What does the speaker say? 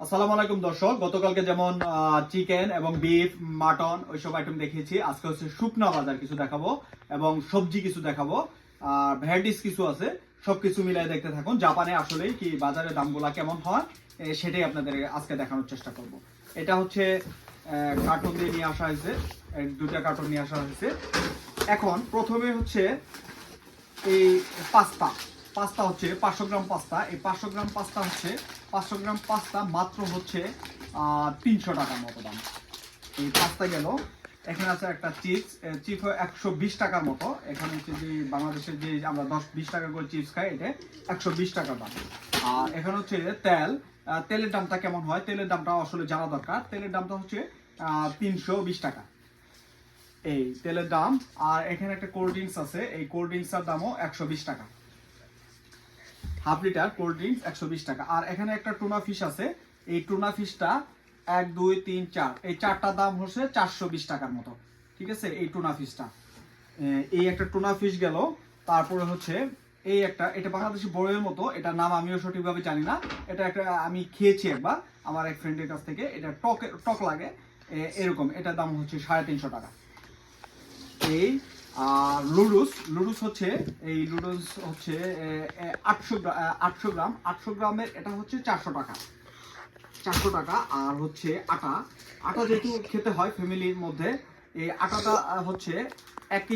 আসসালামু আলাইকুম দর্শক, গতকালকে যেমন চিকেন এবং বিফ মাটন ওইসব আইটেম দেখিয়েছি, আজকে হচ্ছে শুকনা বাজার কিছু দেখাবো এবং সবজি কিছু দেখাবো। আর ভ্যারাইটিস কিছু আছে, সবকিছু মিলাই দেখতে থাকুন। জাপানে আসলে কি বাজারের দামগুলা কেমন হয় সেটাই আপনাদের আজকে দেখানোর চেষ্টা করব। এটা হচ্ছে কার্টুন দিয়ে নিয়ে আসা হয়েছে, দুটা কার্টুন নিয়ে আসা হয়েছে। এখন প্রথমে হচ্ছে এই পাস্তা পাস্তা হচ্ছে 500 গ্রাম পাস্তা। এই 500 গ্রাম পাস্তা হচ্ছে 500 গ্রাম পাস্তা মাত্র হচ্ছে 300 টাকার মতো দাম। এই পাস্তা গেল। এখানে আছে একটা চিপস, চিপস 120 টাকার মতো। এখানে হচ্ছে যে বাংলাদেশের যে আমরা 10-20 টাকা করে চিপস খাই, এটা 120 টাকার দাম। আর এখানে হচ্ছে তেল, তেলের দামটা কেমন হয়, তেলের দামটা আসলে জানা দরকার। তেলের দামটা হচ্ছে 320 টাকা এই তেলের দাম। আর এখানে একটা কোল্ড ড্রিঙ্কস আছে, এই কোল্ড ড্রিঙ্কসের দামও 120 টাকা। হাফ লিটার কোল্ড ড্রিঙ্কস 120 টাকা। আর এখানে একটা টুনা ফিশ আছে, এই টুনা ফিশটা 1 2 3 4 এই চারটা দাম হচ্ছে 420 টাকার মতো। ঠিক আছে, এই টুনা ফিশটা, এই একটা টুনা ফিশ গেল। তারপরে হচ্ছে এই একটা, এটা বাংলাদেশি বড়ের মতো, এটার নাম আমিও সঠিকভাবে জানি না। এটা একটা আমি খেয়েছি একবার আমার এক ফ্রেন্ডের কাছ থেকে, এটা টক টক লাগে এরকম। এটার দাম হচ্ছে 350 টাকা। এই আর লুডুস লুডুস হচ্ছে, এই লুডুস হচ্ছে 800 গ্রাম, 800 গ্রামের এটা হচ্ছে 400 টাকা, 400 টাকা। আর হচ্ছে আটা, আটা যেহেতু খেতে হয় ফ্যামিলির মধ্যে, এই আটাটা হচ্ছে 1